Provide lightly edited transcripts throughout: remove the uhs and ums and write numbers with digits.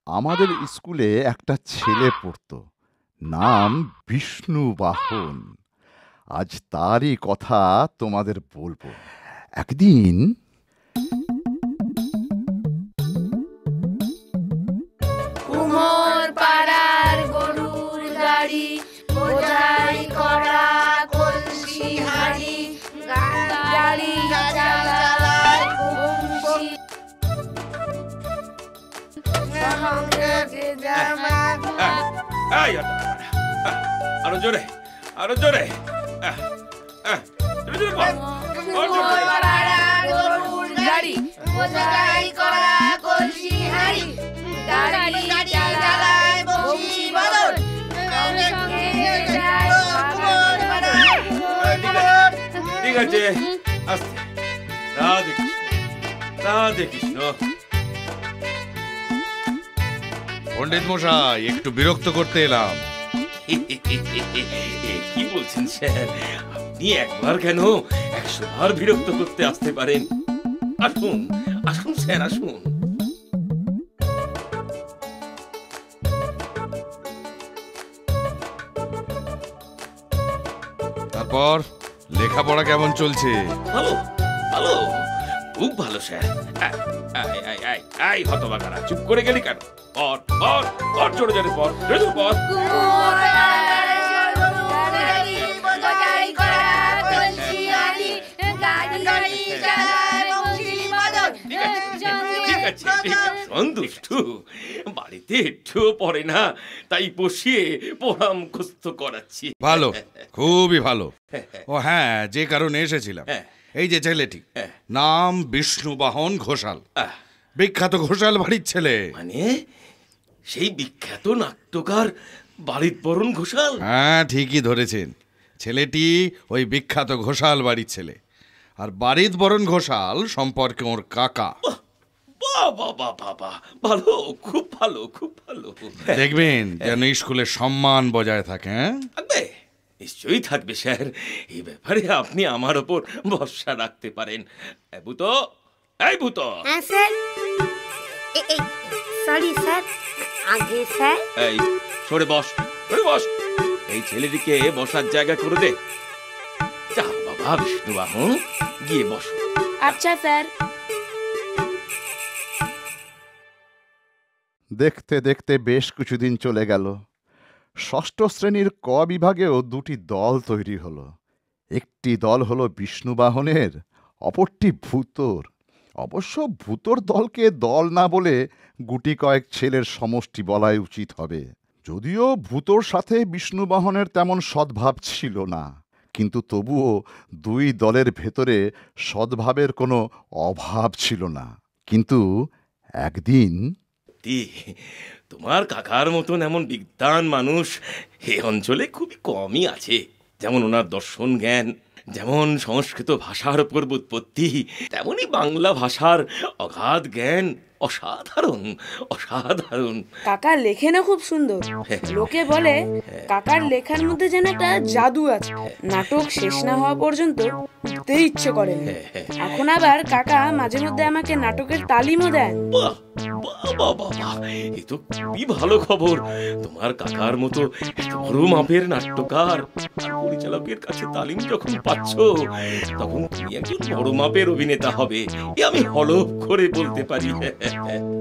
আমাদের স্কুলে একটা ছেলে পড়তো, নাম বিষ্ণু বাহন। আজ তারই কথা তোমাদের বলবো। একদিন কুমোর পাড়ার গরুর গাড়ি, বোঝাই করা কলসি হাড়ি, গাড়ি চালায় বংশী, আরো জোরে, আরো জোরে। কুমোর পাড়ার গরুর গাড়ি, বোঝাই করা কলসি হাড়ি, গাড়ি চালায় বংশী বদল, ঠিক আছে, আস্তে। রাধে কৃষ্ণ, রাধে কৃষ্ণ। পণ্ডিত মশাই, একটু বিরক্ত করতে এলাম। কি বলছেন স্যার? আপনি একবার কেন 100 বার বিরক্ত করতে আসতে পারেন। আসুন, আসুন স্যার, আসুন। তারপর লেখাপড়া কেমন চলছে? ভালো, ভালো, খুব ভালো স্যার। হতবাগারা, চুপ করে গেলি কেন? পর পর পর, জোরে জোরে পর, জোরে জোরে পর। কুমোর পাড়ার গরুর গাড়ি, বোঝাই করা কলসি হাড়ি, গাড়ি চালায় বংশী বদল। ঠিক আছে, সন্তুষ্টু। বাড়িতে একটুও পড়ে না, তাই বসিয়ে পড়া মুখস্থ করাচ্ছি। ভালো, খুবই ভালো। ও হ্যাঁ, যে কারণে এসেছিলাম, এই যে ছেলেটি, নাম বিষ্ণু বাহন ঘোষাল, বিখ্যাত ঘোষাল বাড়ির ছেলে। মানে সেই বিখ্যাত নাট্যকার বারিতবরণ ঘোষাল? হ্যাঁ, ঠিকই ধরেছেন। ছেলেটি ওই বিখ্যাত ঘোষাল বাড়ির ছেলে, আর বারিতবরণ ঘোষাল সম্পর্কে ওর কাকা। বাবা বাবা, ভালো, খুব ভালো, খুব ভালো। দেখবেন যেন স্কুলের সম্মান বজায় থাকে। থাকবে, নিশ্চয়ই থাকবে স্যার। এই ব্যাপারে আপনি আমার ওপর ভরসা রাখতে পারেন। ভূত, এই ভূত। হ্যাঁ স্যার। এই সরি স্যার, আগে স্যার। এই সরে বস, সরে বস। এই ছেলেটিকে বসার জায়গা করে দে। যাও বাবা বিষ্ণু বাহন, গিয়ে বসো। আচ্ছা স্যার। দেখতে দেখতে বেশ কিছুদিন চলে গেল। ষষ্ঠ শ্রেণীর ক বিভাগেও 2টি দল তৈরি হলো। একটি দল হলো বিষ্ণুবাহনের, অপরটি ভূতর। অবশ্য ভূতর দলকে দল না বলে গুটি কয়েক ছেলের সমষ্টি বলাই উচিত হবে। যদিও ভূতর সাথে বিষ্ণুবাহনের তেমন সদ্ভাব ছিল না, কিন্তু তবুও 2 দলের ভেতরে সদ্ভাবের কোনো অভাব ছিল না। কিন্তু একদিন তোমার কাকার মতন এমন বিদ্বান মানুষ এই অঞ্চলে খুবই কমই আছে। যেমন ওনার দর্শন জ্ঞান, যেমন সংস্কৃত ভাষার উপর উৎপত্তি, তেমনই বাংলা ভাষার অগাধ জ্ঞান। অসাধারণ, অসাধারণ। কাকা লেখেনও খুব সুন্দর। লোকে বলে কাকার লেখার মধ্যে যেন একটা জাদু আছে। নাটক শেষ না হওয়া পর্যন্ত উঠতে ইচ্ছে করে না। এখন আবার কাকা মাঝে মধ্যে আমাকে নাটকের তালিমও দেন। বাবা বাবা, এ তো খুবই ভালো খবর। তোমার কাকার মতো এত বড় মাপের নাট্যকার আর পরিচালকের কাছে তালিম যখন পাচ্ছ, তখন তুমি একজন বড় মাপের অভিনেতা হবে, এ আমি হলফ করে বলতে পারি।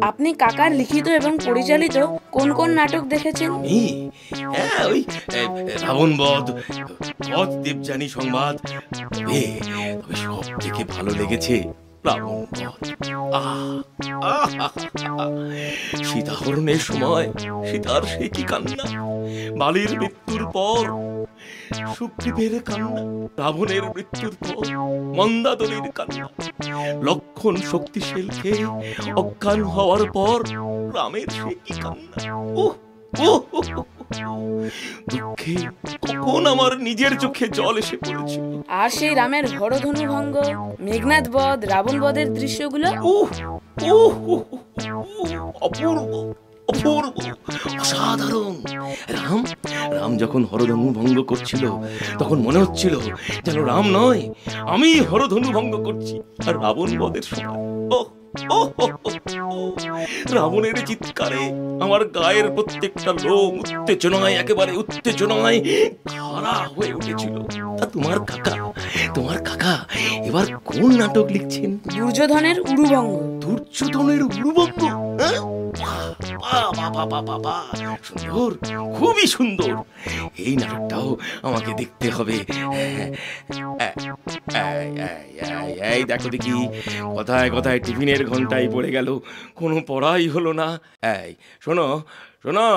আপনি কাকার লিখিত এবং পরিচালিত কোন কোন নাটক দেখেছেন? হ্যাঁ, ওই রাবণ বধ, পথ দেবযানী সংবাদ। তবে সব থেকে ভালো লেগেছে রাবণ বধ। সীতাহরণের সময় সীতার সে কি কান্না, বালির মৃত্যুর পর সুগ্রীবের কান্না, রাবণের মৃত্যুর পর মন্দাদরির কান্না, লক্ষণ শক্তিশালীকে অজ্ঞান হওয়ার পর রামের সে কি কান্না। দুঃখে কখন আমার নিজের চোখে জল এসে পড়েছিল। আর সেই রামের হরধনু ভঙ্গ, মেঘনাদ বধ, রাবণ বধের দৃশ্যগুলো অপূর্ব, অপূর্ব, অসাধারণ। রাম যখন হরধনু ভঙ্গ করছিল, তখন মনে হচ্ছিল যেন রাম নয়, আমি হরধনু ভঙ্গ করছি। আর রাবণ বধের সময় ও হো হো হো। রাবণের চিৎকারে আমার গায়ের প্রত্যেকটা লোম উত্তেজনায়, একেবারে উত্তেজনায় খাড়া হয়ে উঠেছিল। তা তোমার কাকা এবার কোন নাটক লিখছেন? দুর্যোধনের উরুভঙ্গ। দুর্যোধনের উরুভঙ্গ? হ্যাঁ? বাহ, বাহ, বাহ, বাহ, বাহ, বাহ। সুন্দর, খুবই সুন্দর। এই নাটকটাও আমাকে দেখতে হবে। এই দেখো দেখি, কথায় কথায় টিফিনের ঘন্টায় পড়ে গেল, কোনো পড়াই হলো না। এই শোনো শোনো,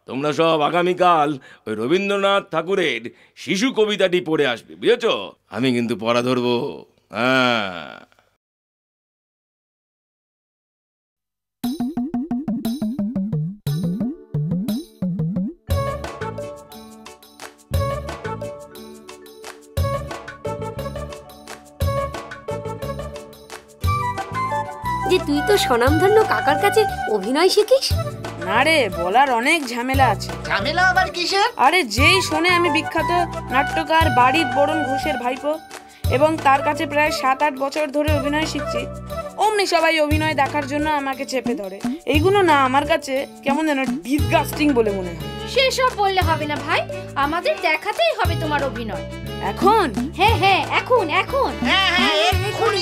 তোমরা সব আগামীকাল ওই রবীন্দ্রনাথ ঠাকুরের শিশু কবিতাটি পড়ে আসবে, বুঝেছ? আমি কিন্তু পড়া ধরবো। হ্যাঁ। যে তুই তো স্বনামধন্য কাকার কাছে অভিনয় শিখিস। না রে, বলার অনেক ঝামেলা আছে। ঝামেলা আবার কিসের? আরে যেই শোনে আমি বিখ্যাত নাট্যকার বারিদ বরণ ঘোষের ভাইপো এবং তার কাছে প্রায় 7-8 বছর ধরে অভিনয় শিখছি, অমনি সবাই অভিনয় দেখার জন্য আমাকে চেপে ধরে। এইগুলো না আমার কাছে কেমন যেন ডিসগাস্টিং বলে মনে হয়। সেসব বললে হবে না ভাই, আমাদের দেখাতেই হবে তোমার অভিনয়। এখন? হ্যাঁ হ্যাঁ, এখন এখন। হ্যাঁ হ্যাঁ, এক্ষুনি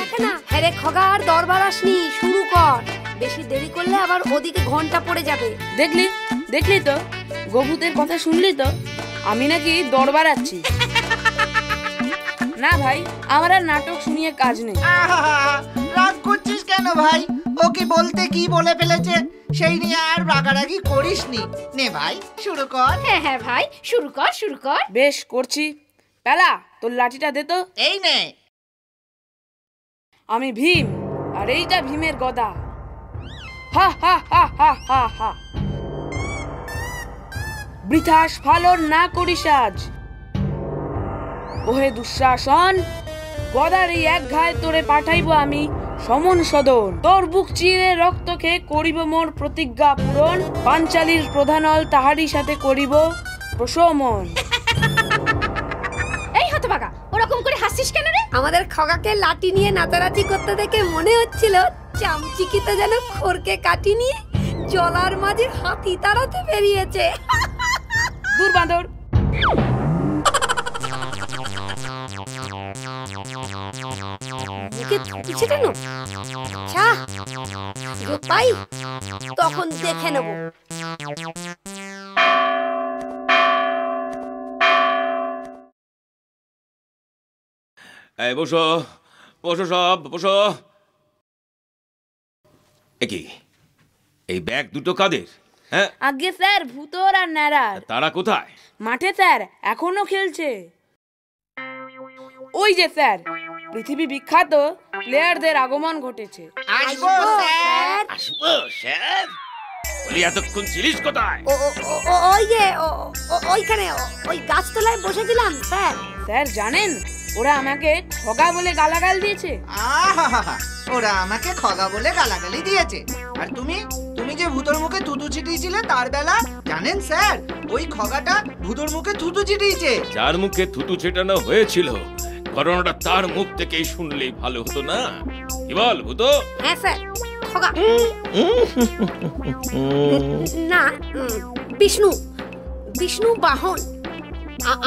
দেখা না। হ্যাঁ রে খগা, আর দরবার আসনি, শুরু কর। বেশি দেরি করলে আবার ওদিকে ঘন্টা পড়ে যাবে। দেখলি তো, গভূতের কথা শুনলি তো, আমি নাকি দরবার আছি। না ভাই, আমার আর নাটক শুনিয়ে কাজ নেই। রাগ করছিস কেন ভাই? ও কি বলতে কি বলে ফেলেছে সেই নিয়ে আর রাগারাগি করিসনি। নে ভাই, শুরু কর। হ্যাঁ হ্যাঁ ভাই, শুরু কর। বেশ, করছি। পেলা, তোর লাঠিটা দে তো। এই নে। আমি ভীম, আর এইটা ভীমের গদা। হা হা হা হা হা হা। বৃথা স্ফালন না করিস আজ। ওহে দুঃশাসন, গদার এই এক ঘায়ে তোরে পাঠাইব আমি সমন সদন। তোর বুক চিরে রক্ত খেয়ে করিব মোর প্রতিজ্ঞা পূরণ। পাঞ্চালীর প্রধানল তাহারই সাথে করিব প্রশমন। এই হতভাগা, ওরকম করে হাসিস কেন রে? আমাদের খগাকে লাঠি নিয়ে নাচানাচি করতে দেখে মনে হচ্ছিল চামচিকিতে যেন খড়কে কাটি নিয়ে জলার মাঝে হাতি তাড়াতে বেরিয়েছে। দূর বাঁদর। মুখে থুতু কেন? পাই তখন দেখে নেব। এই বসো বসো, সব বসো। কি এই ব্যাগ দুটো কাদের? হ্যাঁ, আগে স্যার, ভূতর আর ন্যাড়ার। তারা কোথায়? মাঠে স্যার, এখনো খেলছে। ওই যে স্যার, পৃথিবী বিখ্যাত প্লেয়ারদের আগমন ঘটেছে। আসবো স্যার। আসবো স্যার? বলি এতক্ষণ ছিলিস কোথায়? ওই যে ওইখানে ওই গাছতলায় বসেছিলাম স্যার। স্যার জানেন, ওরা আমাকে খগা বলে গালাগাল দিয়েছে। আহা, ওরা আমাকে খগা বলে গালাগালি দিয়েছে। আর তুমি যে ভূতর মুখে থুতু ছিটিয়েছিলে তার বেলা জানেন স্যার, ওই খগাটা ভূতর মুখে থুতু ছিটিয়েছে। যার মুখে থুতু ছেটানো হয়েছিল, ঘটনাটা তার মুখ থেকেই শুনলেই ভালো হতো না? কি বল ভূত? হ্যাঁ স্যার, খগা না, বিষ্ণু বাহন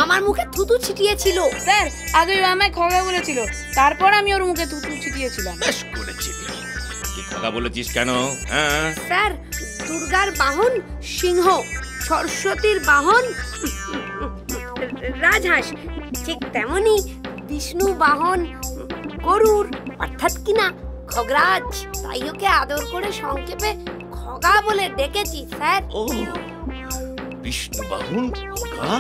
আমার মুখে থুতু ছিটিয়েছিল। স্যার, আগে ও আমায় খগা বলেছিল, তারপর আমি ওর মুখে থুতু ছিটিয়েছিলাম। বেশ করেছিলি। কি খগা বলেছিস কেন? হ্যাঁ স্যার, দুর্গার বাহন সিংহ, সরস্বতীর বাহন রাজহাঁস, ঠিক তেমনি বিষ্ণু বাহন গরুর, অর্থাৎ কিনা খগরাজ। তাই ওকে আদর করে সংক্ষেপে খগা বলে ডেকেছি স্যার। ও, বিষ্ণু বাহন খগা?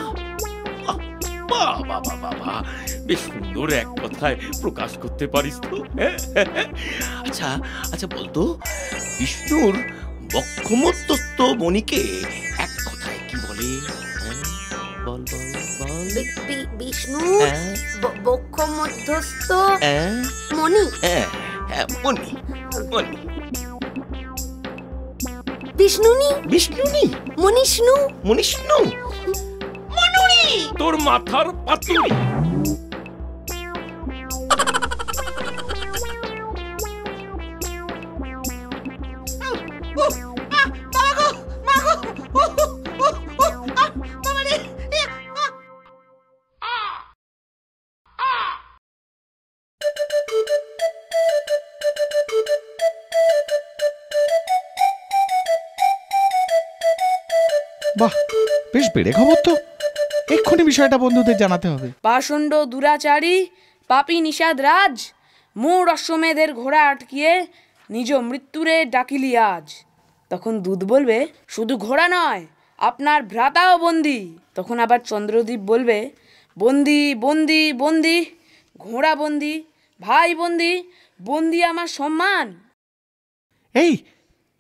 বাহ বাহ বাহ বাহ, বেশ সুন্দর এক কথায় প্রকাশ করতে পারিস তো। আচ্ছা আচ্ছা, বলতো বিষ্ণুর বক্ষমধ্যস্থ মণিকে এক কথায় কি বলে? বল বল বল। বিষ্ণু বক্ষ মধ্যস্থ মণি। মণি মণি। বিষ্ণুনি বিষ্ণুনি। মনীষ্ণু মনীষ্ণু। মনুরি। তোর মাথার পাতুরি। বাহ, বেশ বেড়ে খবর তো। এক্ষুনি বিষয়টা বন্ধুদের জানাতে হবে। পাষণ্ড দুরাচারী পাপী নিষাদ রাজ, মোর অশ্বমেধের ঘোড়া আটকিয়ে নিজ মৃত্যুরে ডাকিলি আজ। তখন দূত বলবে, শুধু ঘোড়া নয়, আপনার ভ্রাতাও বন্দি। তখন আবার চন্দ্রদীপ বলবে, বন্দি বন্দি বন্দি, ঘোড়া বন্দি, ভাই বন্দি, বন্দি আমার সম্মান। এই,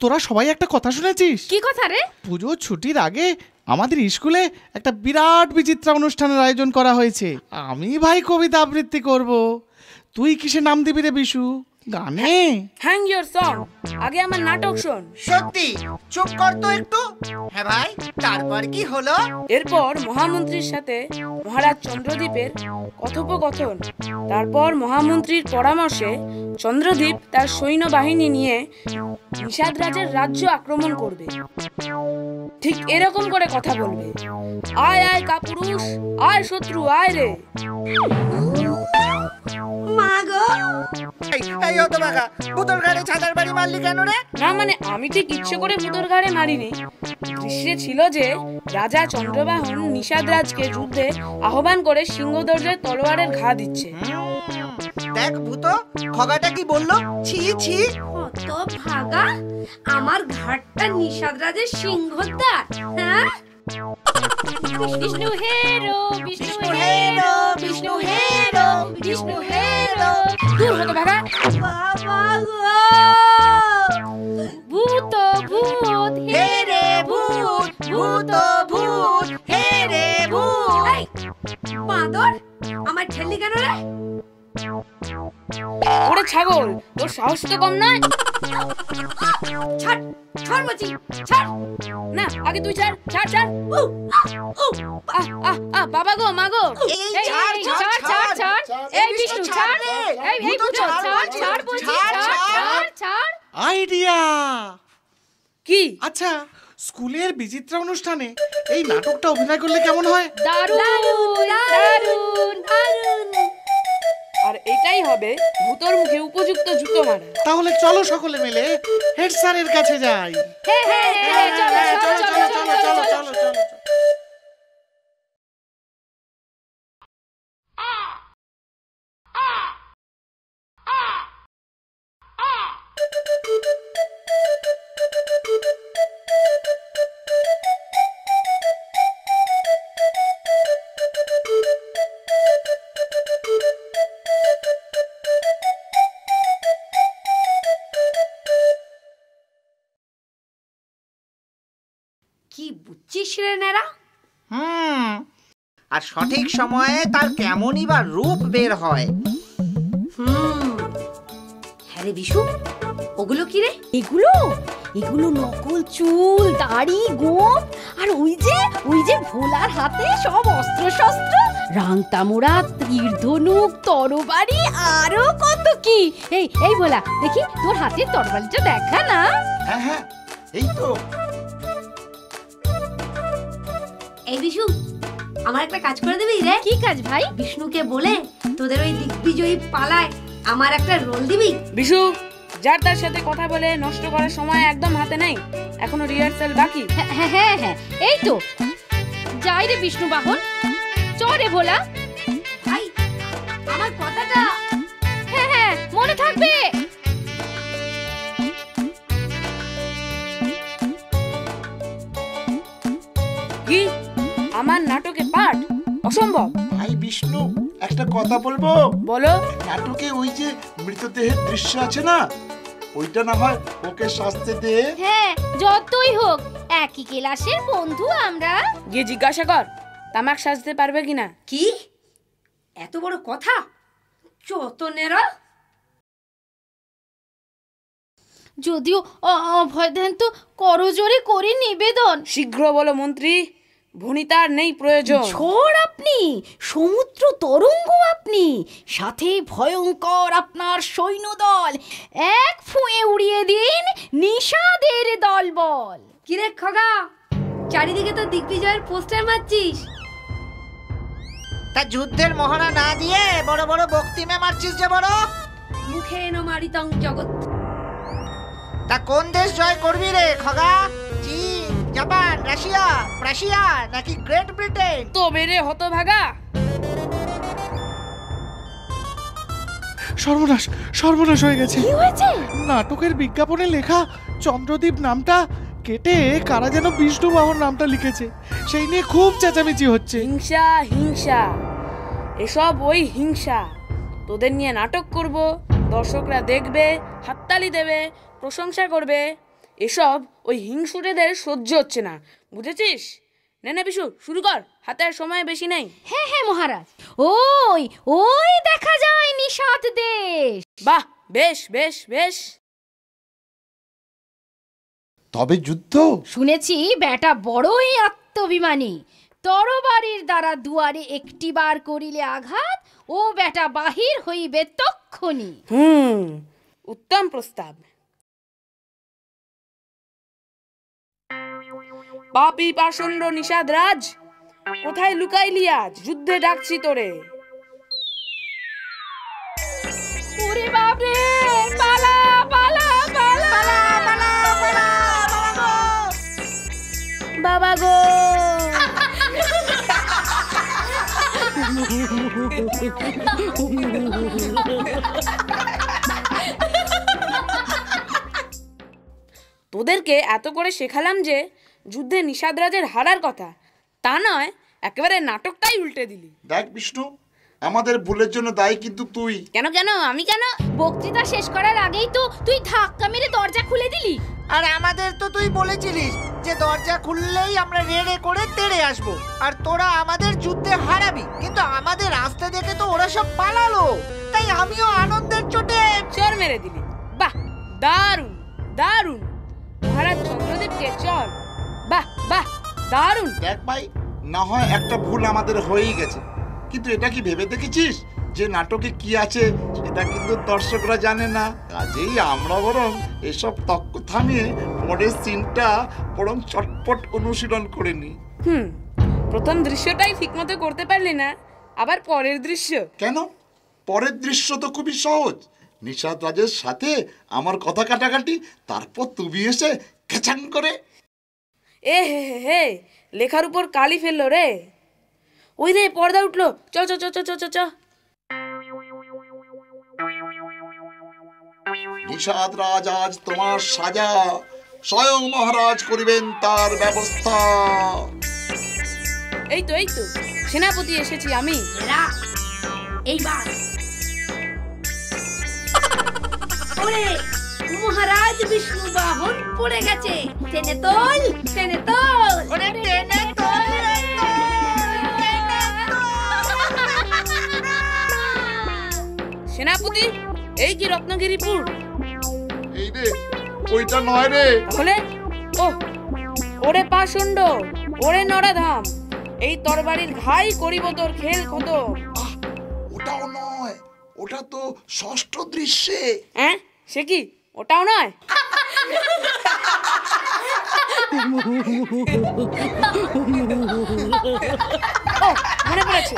তোরা সবাই একটা কথা শুনেছিস? কি কথা রে? পুজোর ছুটির আগে আমাদের স্কুলে একটা বিরাট বিচিত্রা অনুষ্ঠানের আয়োজন করা হয়েছে। আমি ভাই কবিতা আবৃত্তি করব। তুই কিসে নাম দিবি রে বিশু? গানে? হ্যাং ইয়োর সং, আগে আমার নাটক শোন। সত্যি চুপ কর তো একটু। হ্যাঁ ভাই, তারপর কি হলো? এরপর মহামন্ত্রীর সাথে মহারাজ চন্দ্রদ্বীপের কথোপকথন। তারপর মহামন্ত্রীর পরামর্শে চন্দ্রদ্বীপ তার সৈন্যবাহিনী নিয়ে নিষাদ রাজের রাজ্য আক্রমণ করবে। ঠিক এরকম করে কথা বলবে, আয় আয় কাপুরুষ, আয় শত্রু আয় রে। মা গো, এই হতো বাঘা, ভূতর ঘাড়ে ছাতার বাড়ি মারলি কেন রে? না মানে আমি ঠিক ইচ্ছে করে ভূতর ঘাড়ে মারিনি। দৃশ্যে ছিল যে রাজা চন্দ্রবাহন নিষাদ রাজকে যুদ্ধে আহ্বান করে সিংহদর্জের তলোয়ারের ঘা দিচ্ছে। দেখ ভূত, খগাটা কি বললো? ছি ছি। কত ভাগা, আমার ঘাটটা নিষাদ রাজের সিংহদ্বার। হ্যাঁ, বিষ্ণু হেরো, বিষ্ণু হেরো, বিষ্ণু হেরো, বিষ্ণু হেরো। দূর হতো ভাগা। বাবা গো, ভূত ভূত হে রে ভূত, ভূত ভূত, হে রে ভূত। এই বাঁদর, আমার ঠেললি কেন রে? ওরে ছাগল, তোর সাহস তো কম নয়। ছাড়, ছাড় বলছি, ছাড়। না আগে তুই ছাড়, ছাড় ছাড়। আহ আহ আহ, বাবা গো মা গো। এই এই, ছাড়, এই, ছাড়, ছাড়, ছাড়, ছাড়। এই বিষ্ণু ছাড়, এই ভূত ভূত ছাড়, ছাড়, ছাড় বলছি, ছাড়, ছাড়, ছাড়। ছাড়, ছাড়। আইডিয়া! কি? আচ্ছা, স্কুলের বিচিত্রা অনুষ্ঠানে এই নাটকটা অভিনয় করলে কেমন হয়? দারুণ, দারুণ, দারুণ। আর এটাই হবে ভূতর মুখে উপযুক্ত জুতো মারা। তাহলে চলো সকলে মিলে হেড স্যারের কাছে যাই। হ্যাঁ, হ্যাঁ, হ্যাঁ, চলো, চলো, চলো, চলো, চলো, চলো। কি বুঝছিস রে নেরা? আর সঠিক সময়ে তার কেমনই বা রূপ বের হয়। হ্যাঁ রে বিশু, ওগুলো কি রে? এগুলো এগুলো নকল চুল, দাড়ি, গোঁফ, আর ওই যে ভোলার হাতে সব অস্ত্র শস্ত্র, রাংতামোড়া, তীর ধনুক, তরবারি, আরো কত কি। এই ভোলা, দেখি তোর হাতের তরবারিটা দেখা না। হ্যাঁ হ্যাঁ, এই তো। এই বিশু, আমার একটা কাজ করে দিবি রে? কি কাজ ভাই? বিষ্ণুকে বলে তোদের ওই দিগ্বিজয়ী পালায় আমার একটা রোল দিবি। বিশু, যার তার সাথে কথা বলে নষ্ট করার সময় একদম হাতে নেই, এখনো রিহার্সাল বাকি। হ্যাঁ হ্যাঁ হ্যাঁ, এই তো যাই রে বিষ্ণু বাহন, চল রে ভোলা। ভাই, আমার কথাটা। হ্যাঁ হ্যাঁ, মনে থাকবে। কি আমার নাটকে পাঠ? অসম্ভব। ভাই বিষ্ণু, একটা কথা বলবো? বলো। নাটকে ওই যে মৃতদেহের দৃশ্য আছে না, ওইটা না হয় ওকে শাস্তি দে। হ্যাঁ, যতই হোক একই ক্লাসের বন্ধু আমরা। গিয়ে জিজ্ঞাসা কর তামাক সাজতে পারবে কিনা। কি এত বড় কথা? যত নেরা। যদিও অভয় দেন তো করজোরে করে নিবেদন। শীঘ্র বলো মন্ত্রী, ভনিতার নেই প্রয়োজন। ঝড় আপনি, সমুদ্র তরঙ্গ আপনি, সাথে ভয়ঙ্কর আপনার সৈন্যদল, এক ফুঁয়ে উড়িয়ে দিন নিষাদের দলবল। কিরে খগা, চারিদিকে তো দিগ্বিজয়ের পোস্টার মারছিস, তা যুদ্ধের মহড়া না দিয়ে বড় বড় বক্তিমে মারছিস যে বড়? মুখে এনো মারিতং জগৎ। তা কোন দেশ জয় করবি রে খগা? চীন, জাপান, রাশিয়া, রাশিয়া নাকি গ্রেট ব্রিটেন? তো বেরে হতভাগা। সর্বনাশ, সর্বনাশ হয়ে গেছে। কি হয়েছে? নাটকের বিজ্ঞাপনে লেখা চন্দ্রদীপ নামটা কেটে কারা যেন বিষ্ণুবাহন নামটা লিখেছে, সেই নিয়ে খুব চেঁচামেচি হচ্ছে। হিংসা, হিংসা, এসব ওই হিংসা। তোদের নিয়ে নাটক করব, দর্শকরা দেখবে, হাততালি দেবে, প্রশংসা করবে। এসব ওই হিংসুটেদের সহ্য হচ্ছে না, বুঝেছিস? নে বিশু, শুরু কর, হাতে আর সময় বেশি নেই। হ্যাঁ হ্যাঁ মহারাজ, ওই ওই দেখা যায় নিষাদ দেশ। বাহ, বেশ বেশ বেশ। তবে যুদ্ধ? শুনেছি বেটা বড়ই আত্মভিমানী, তরবারির দ্বারা দুয়ারে একটিবার করিলে আঘাত, ও বেটা বাহির হইবে তক্ষণি। উত্তম প্রস্তাব। পাপী পাষণ্ড নিষাদ রাজ, কোথায় লুকাইলি আজ? যুদ্ধে ডাকছি তোরে। ওরে বাপ রে, পালা পালা পালা পালা পালা বাবা গো। তোদেরকে এত করে শেখালাম যে যুদ্ধে নিষাদ রাজের হারার কথা, তা নয় একেবারে নাটকটাই উল্টে দিলি। দেখ বিষ্ণু, আমাদের ভুলের জন্য দায়ী কিন্তু তুই। কেন কেন, আমি কেন? বক্তৃতা শেষ করার আগেই তো তুই ধাক্কা মেরে দরজা খুলে দিলি। আর আমাদের তো তুই বলেছিলিস যে দরজা খুললেই আমরা রেড়ে করে তেড়ে আসবো, আর তোরা আমাদের যুদ্ধে হারাবি। কিন্তু আমাদের আসতে দেখে তো ওরা সব পালালো, তাই আমিও আনন্দের চোটে চর মেরে দিলি। বাহ, দারুণ দারুণ। মহারাজ চন্দ্রদেবকে চল। বাহ বাহ, দারুণ। দেখ ভাই, না হয় একটা ভুল আমাদের হয়েই গেছে, কিন্তু এটা কি ভেবে দেখেছিস যে নাটকে কি আছে সেটা কিন্তু দর্শকরা জানে না। কাজেই আমরা বরং এসব তক্ক থামিয়ে পরের সিনটা বরং চটপট অনুশীলন করে নি। প্রথম দৃশ্যটাই ঠিক মতো করতে পারলি না, আবার পরের দৃশ্য? কেন? পরের দৃশ্য তো খুবই সহজ। নিষাদ রাজের সাথে আমার কথা কাটাকাটি, তারপর তুমি এসে খেচাং করে। এ হে হে হে, লেখার উপর কালি ফেললো রে। ওই রে, পর্দা উঠলো। চ চ চ চ চ চ চ। নিষাদ রাজ আজ তোমার সাজা, স্বয়ং মহারাজ করিবেন তার ব্যবস্থা। এই তো এই তো, সেনাপতি এসেছি আমি। এইবার ওরে মহারাজ বিষ্ণু বাহন পড়ে গেছে, টেনে তোল টেনে তোল। ওরে টেনে তোল রে তোল। সেনাপতি, এই কি রত্নগিরিপুর? এই রে, ওইটা নয় রে। তাহলে ও, ওরে পাষণ্ড, ওরে নরাধাম, এই তরবারির ঘাই করিব তোর খেল কত। ওটাও নয়, ওটা তো ষষ্ঠ দৃশ্যে। হ্যাঁ, সে কি? ওটাও নয়? ও, মনে পড়েছে।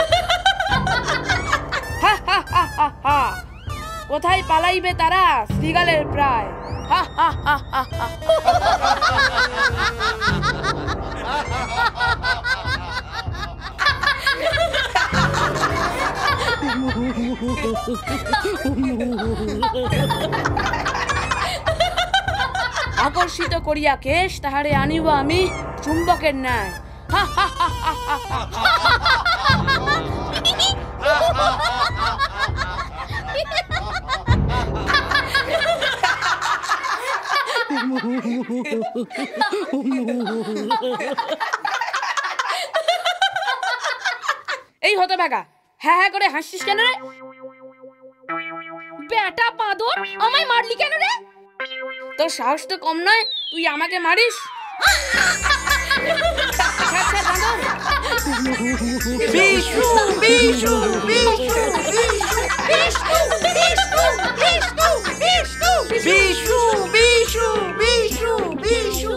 হা হা হা হা হা, কোথায় পালাইবে তারা শ্রীগালের প্রায়। হা হা হা হা হা। আকর্ষিত করিয়া কেশ তাহারে আনিব আমি চুম্বকের ন্যায়। হা হা হা হা হা হা। এই হতভাগা, হ্যাঁ হ্যাঁ করে হাসছিস কেন রে? বেটা বাঁদর, আমায় মারলি কেন রে? তোর সাহস তো কম নয়, তুই আমাকে মারিস? বিশু বিশু বিশু বিশু বিশু বিশু বিশু বিশু বিশু বিশু।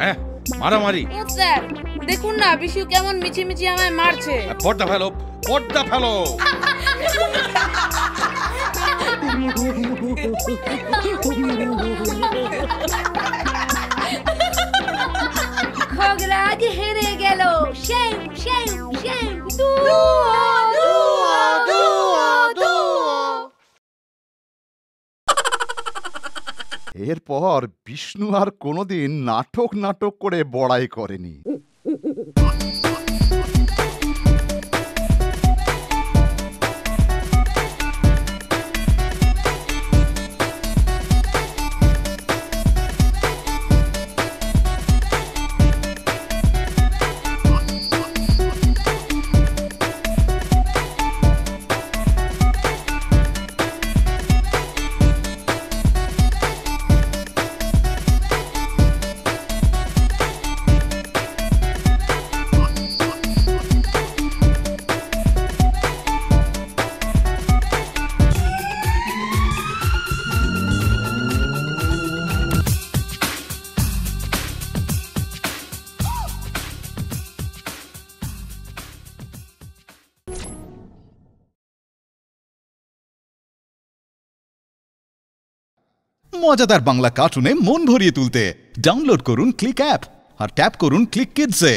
হ্যাঁ, মারামারি। ও স্যার, দেখুন না বিশু কেমন মিছিমিছি আমায় মারছে। পর্দা ফেলো, পর্দা ফেলো। খগরাজ হেরে গেল। শেম শেম শেম দু এরপর বিষ্ণু আর কোনোদিন নাটক নাটক করে বড়াই করেনি। মজাদার বাংলা কার্টুনে মন ভরিয়ে তুলতে ডাউনলোড করুন ক্লিক অ্যাপ আর ট্যাপ করুন ক্লিক কিডসে।